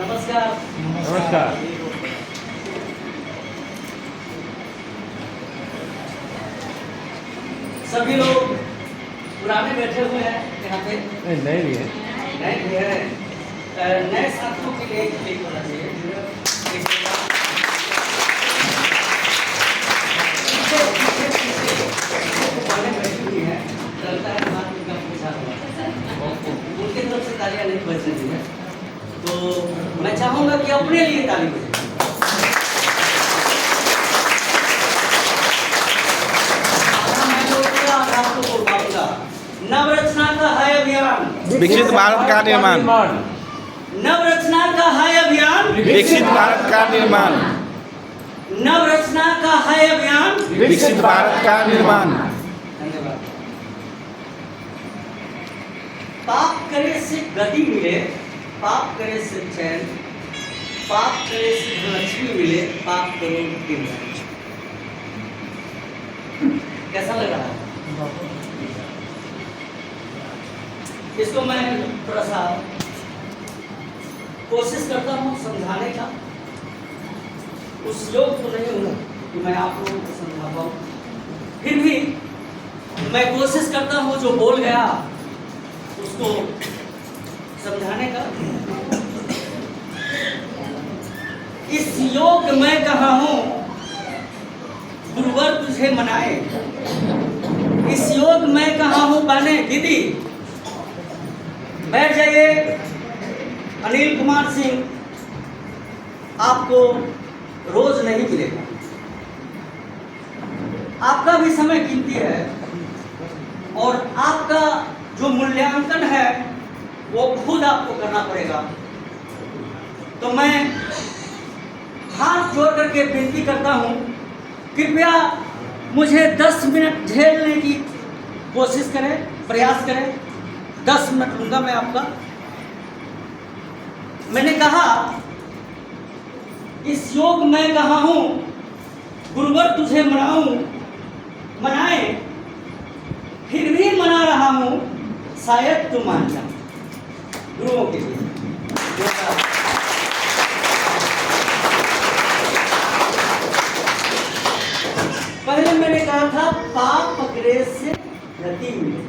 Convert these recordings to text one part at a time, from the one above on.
नमस्कार। नमस्कार। सभी लोग पुराने बैठे हुए हैं यहाँ पे, नहीं भी है, नए भी हैं। नए साथियों के लिए क्लिक होना चाहिए। पुराने बैठी हुई हैं, लगता है बात उनका पूछा हुआ, उनकी तरफ से तालियां नहीं बज रही है, तो मैं चाहूँगा कि अपने लिए ताली बजे। नवरचना का है अभियान, विकसित भारत का निर्माण। नवरचना का है अभियान, विकसित भारत का निर्माण। नवरचना का है अभियान, विकसित भारत का निर्माण। धन्यवाद। पाप करे से गति मिले, पाप करे से चैन, पाप करे से धनलक्ष्मी मिले, पाप करो गिर जाए। कैसा लग रहा है? इसको मैं थोड़ा सा कोशिश करता हूँ समझाने का, उस योग तो नहीं हूँ कि मैं आप लोगों को समझा पाऊँ, फिर भी मैं कोशिश करता हूँ जो बोल गया उसको समझाने का। इस योग में कहा हूँ गुरुवर तुझे मनाए, इस योग में कहा हूँ बने दीदी। बैठ जाइए। अनिल कुमार सिंह आपको रोज नहीं मिलेगा, आपका भी समय कीमती है और आपका जो मूल्यांकन है वो खुद आपको करना पड़ेगा। तो मैं हाथ जोड़ करके विनती करता हूँ, कृपया मुझे 10 मिनट झेलने की कोशिश करें, प्रयास करें। 10 मिनट लूंगा मैं आपका। मैंने कहा इस योग में कहा हूं गुरुवर तुझे मनाऊं, मनाए फिर भी मना रहा हूं, शायद तू मान जा। गुरुओं के लिए पहले मैंने कहा था पाप पकड़े से गति मिले।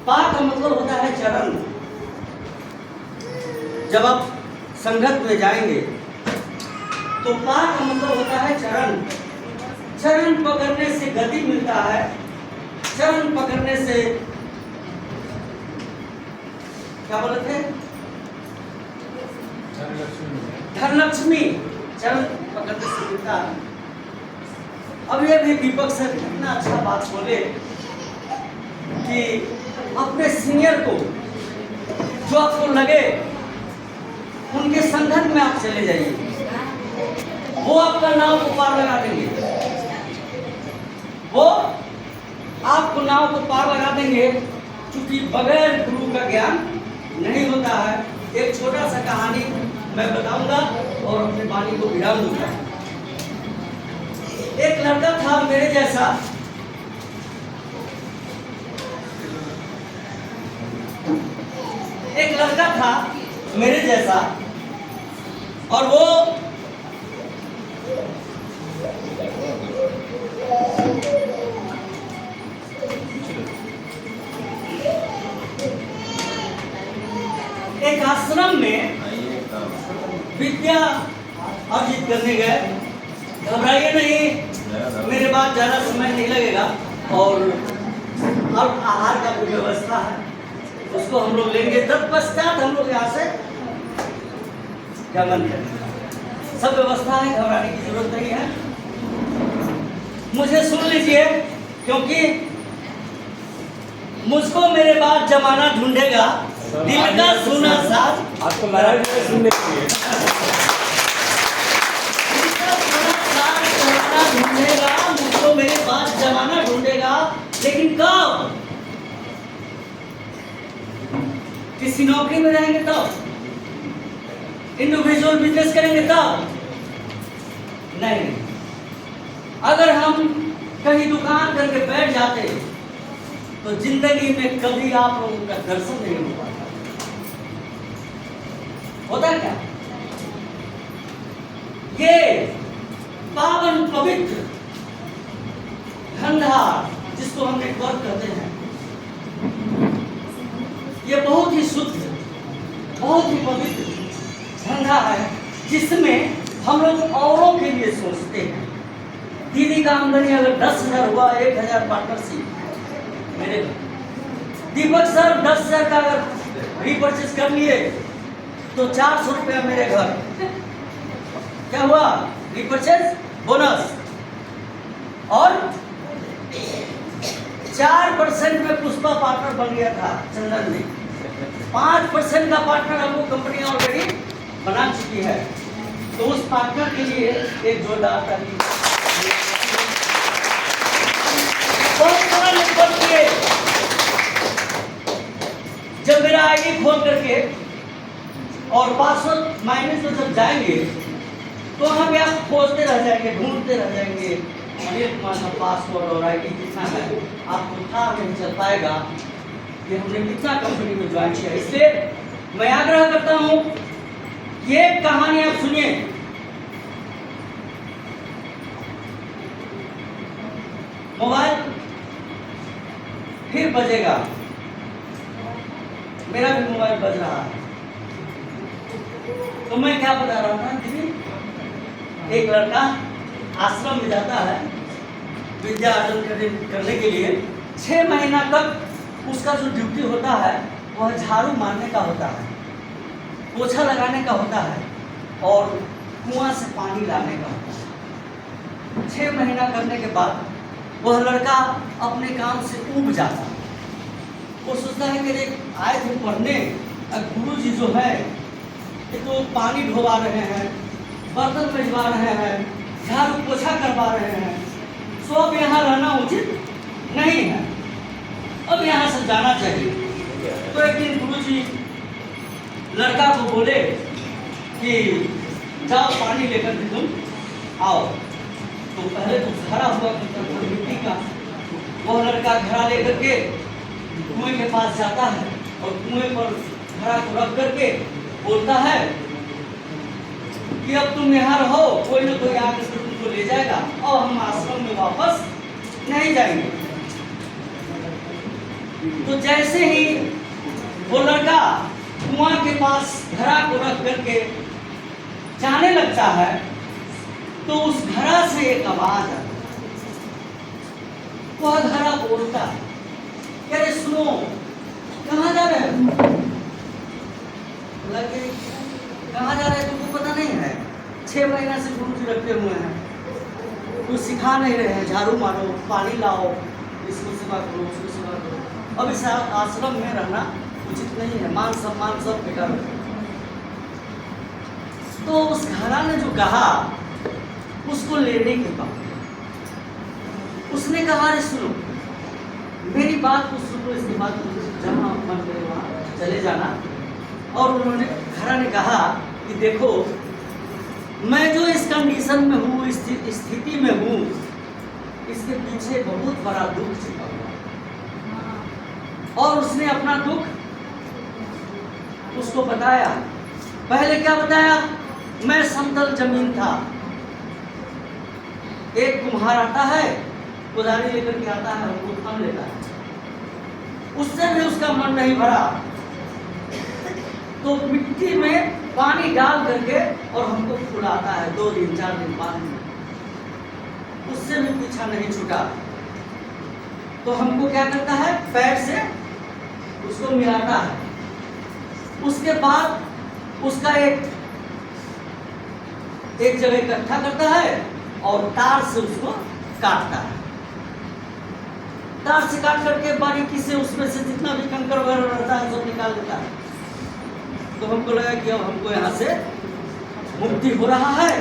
पाप का मतलब होता है चरण। जब आप संगत में जाएंगे तो पाप का मतलब होता है चरण। चरण पकड़ने से गति मिलता है, चरण पकड़ने से क्या बोले थे, धनलक्ष्मी चरण पकड़ने से मिलता है। अब ये भी दीपक सर इतना अच्छा बात बोले कि अपने सीनियर को जो आपको लगे उनके संगत में आप चले जाइए, वो आपका नाव को पार लगा देंगे, वो आपको नाव को पार लगा देंगे। क्योंकि बगैर गुरु का ज्ञान नहीं होता है। एक छोटा सा कहानी मैं बताऊंगा और अपनी वाणी को विराम दूंगा। एक लड़का था मेरे जैसा, एक लड़का था मेरे जैसा और वो एक आश्रम में विद्या अर्जित करने गए। घबराइए नहीं, मेरे पास ज़्यादा समय नहीं लगेगा और अब आहार का भी व्यवस्था है, उसको हम लोग लेंगे। तत्पश्चात हम लोग यहाँ से गमन करेंगे। सब व्यवस्था है, घबराने की जरूरत नहीं है। मुझे सुन लीजिए, क्योंकि मुझको मेरे बाद जमाना ढूंढेगा, दिल का सुना साथ आपको लड़ाई सुनने के लिए ढूंढेगा, मुझको मेरे पास जमाना ढूंढेगा। लेकिन कब? किसी नौकरी में रहेंगे तब, इंडिविजुअल बिजनेस करेंगे तब नहीं। अगर हम कहीं दुकान करके बैठ जाते तो जिंदगी में कभी आप लोगों का दर्शन नहीं हो पाता। होता क्या? ये बहुत ही शुद्ध, बहुत ही पवित्र धंधा है, जिसमें हम लोग औरों के लिए सोचते हैं। दीदी का आमदनी अगर 10,000 हुआ, 1,000 पार्टनरशिप मेरे। दीपक सर 10,000 का अगर रीपर्चेस कर लिए तो 400 रुपया मेरे घर। क्या हुआ? Repurchase bonus. और 4% में पुष्पा पार्टनर बन गया था चंदन में। 5% का पार्टनर हमको कंपनी ऑलरेडी बना चुकी है। तो उस पार्टनर के लिए एक जोरदार ताली। बहुत सारा नेटवर्क किए। जब मेरा आईडी खोल करके और पासवर्ड माइनस में जब जाएंगे तो हम यहाँ खोजते रह जाएंगे, ढूंढते रह जाएंगे अनिल कुमार का पासवर्ड और आईडी कितना है, आपको था नहीं चल पाएगा कि हमने कितना कंपनी में ज्वाइन किया। इसलिए मैं आग्रह करता हूँ कि एक कहानी आप सुनिए। मोबाइल फिर बजेगा, मेरा भी मोबाइल बज रहा है। तो मैं क्या बता रहा था दीदी, एक लड़का आश्रम में जाता है विद्या अर्जन करने के लिए। 6 महीना तक उसका जो ड्यूटी होता है वह झाड़ू मारने का होता है, पोछा लगाने का होता है और कुआं से पानी लाने का होता है। 6 महीना करने के बाद वह लड़का अपने काम से ऊब जाता है। वो सोचता है कि आए थे पढ़ने, गुरु जी जो है ये तो पानी ढोवा रहे हैं, बर्तन भिजवा रहे हैं, झाड़ू पोछा करवा रहे हैं, सो अब यहाँ रहना उचित नहीं है, अब यहाँ से जाना चाहिए। तो एक दिन गुरु जी लड़का को बोले कि जाओ पानी लेकर के तुम आओ। तो पहले तो घड़ा हुआ करता था मिट्टी का। वो लड़का घड़ा लेकर के कुएं के पास जाता है और कुएं पर घड़ा को रख करके बोलता है कि अब तुम यहाँ रहो, कोई ना कोई आके तुमको ले जाएगा और हम आश्रम में वापस नहीं जाएंगे। तो जैसे ही वो लड़का कुआं के पास घड़ा को रख करके जाने लगता है तो उस घड़ा से एक आवाज आती है। वह घड़ा बोलता है, अरे सुनो, कहाँ जा रहे हो? लगे कहाँ जा रहे हैं तुमको पता नहीं है? 6 महीना से गुरु जी रखे हुए हैं, कुछ सिखा नहीं रहे हैं, झाड़ू मारो, पानी लाओ, इसको सेवा करो, उसको सेवा करो। अब इस आश्रम में रहना उचित नहीं है, मान सम्मान सब बेकार है। तो उस घड़ा ने जो कहा उसको लेने के बाद उसने कहा, अरे सुनो मेरी बात को सुनो, इसके बाद जहाँ मन करे वहाँ चले जाना। और उन्होंने घड़ा ने कहा कि देखो मैं जो इस कंडीशन में हूँ, इस स्थिति में हूँ, इसके पीछे बहुत बड़ा दुख छिपा हुआ। और उसने अपना दुख उसको बताया। पहले क्या बताया? मैं समतल जमीन था, एक कुम्हार आता है, कुदारी लेकर के आता है, उनको खन लेता है, उससे भी उसका मन नहीं भरा तो मिट्टी में पानी डाल करके और हमको फुलाता है 2 दिन 4 दिन 5 दिन, उससे भी पीछा नहीं छूटा। तो हमको क्या करता है? पैर से उसको मिलाता है, उसके बाद उसका एक जगह इकट्ठा करता है और तार से उसको काटता है। तार से काट करके बारीकी से उसमें से जितना भी कंकर वगैरह रहता है सब निकाल देता है। तो हमको लगा कि अब हमको यहाँ से मुक्ति हो रहा है,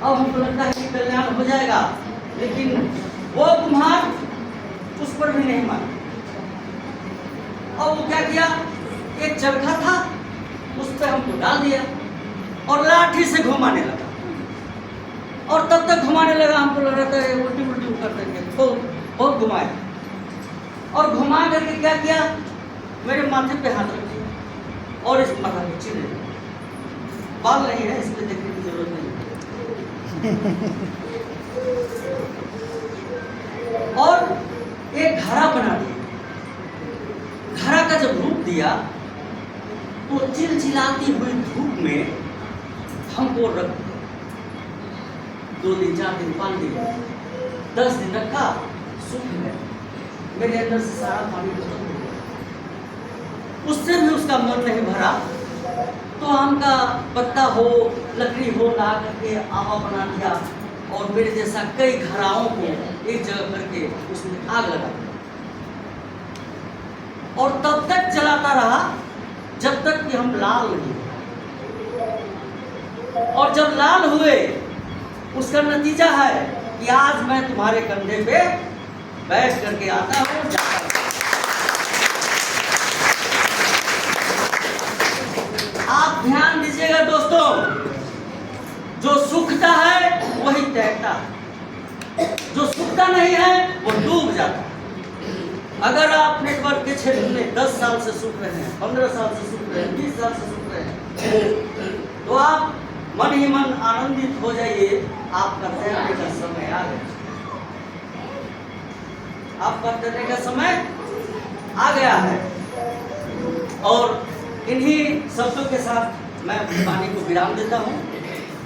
अब हमको लगता है कि कल्याण हो जाएगा। लेकिन वो कुम्हार उस पर भी नहीं माना। और वो क्या किया? एक चरखा था, उस पर हमको डाल दिया और लाठी से घुमाने लगा। और तब तक घुमाने लगा, हमको लग रहा था उल्टी उल्टी कर देंगे, बहुत घुमाया। और घुमा करके क्या किया? मेरे माथे पे हाथ रख दिया और इस माथा पे चिन्ह, बाल नहीं है इसमें देखने की जरूरत नहीं। और एक घड़ा बना दिया। घड़ा का जब रूप दिया किया तो चिलचिलाती हुई धूप में हमको रख 2 दिन 4 दिन 5 दिन 10 दिन रखा, सूख गया, मेरे अंदर से सारा पानी खत्म हो गया। उससे भी उसका मन नहीं भरा तो आम का पत्ता हो, लकड़ी हो, ला करके आवा बना दिया और मेरे जैसा कई घराओं को एक जगह करके उसमें आग लगा दिया और तब तक जलाता रहा जब तक कि हम लाल नहीं हुए। और जब लाल हुए उसका नतीजा है कि आज मैं तुम्हारे कंधे पे बैठ करके आता हूँ, जाता हूँ। आप ध्यान दीजिएगा दोस्तों, जो सूखता है वही तैरता है, जो सूखता नहीं है वो डूब जाता है। अगर आप नेटवर्क के क्षेत्र में 10 साल से सूख रहे हैं, 15 साल से सूख रहे हैं, 20 साल से सूख रहे हैं, तो आप मन ही मन आनंदित हो जाइए, आपका तैरने का समय आ गया, आपका तैरने का समय आ गया है। और इन्हीं शब्दों के साथ मैं अपनी वाणी को विराम देता हूँ।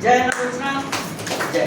जय नवरत्ना, जय।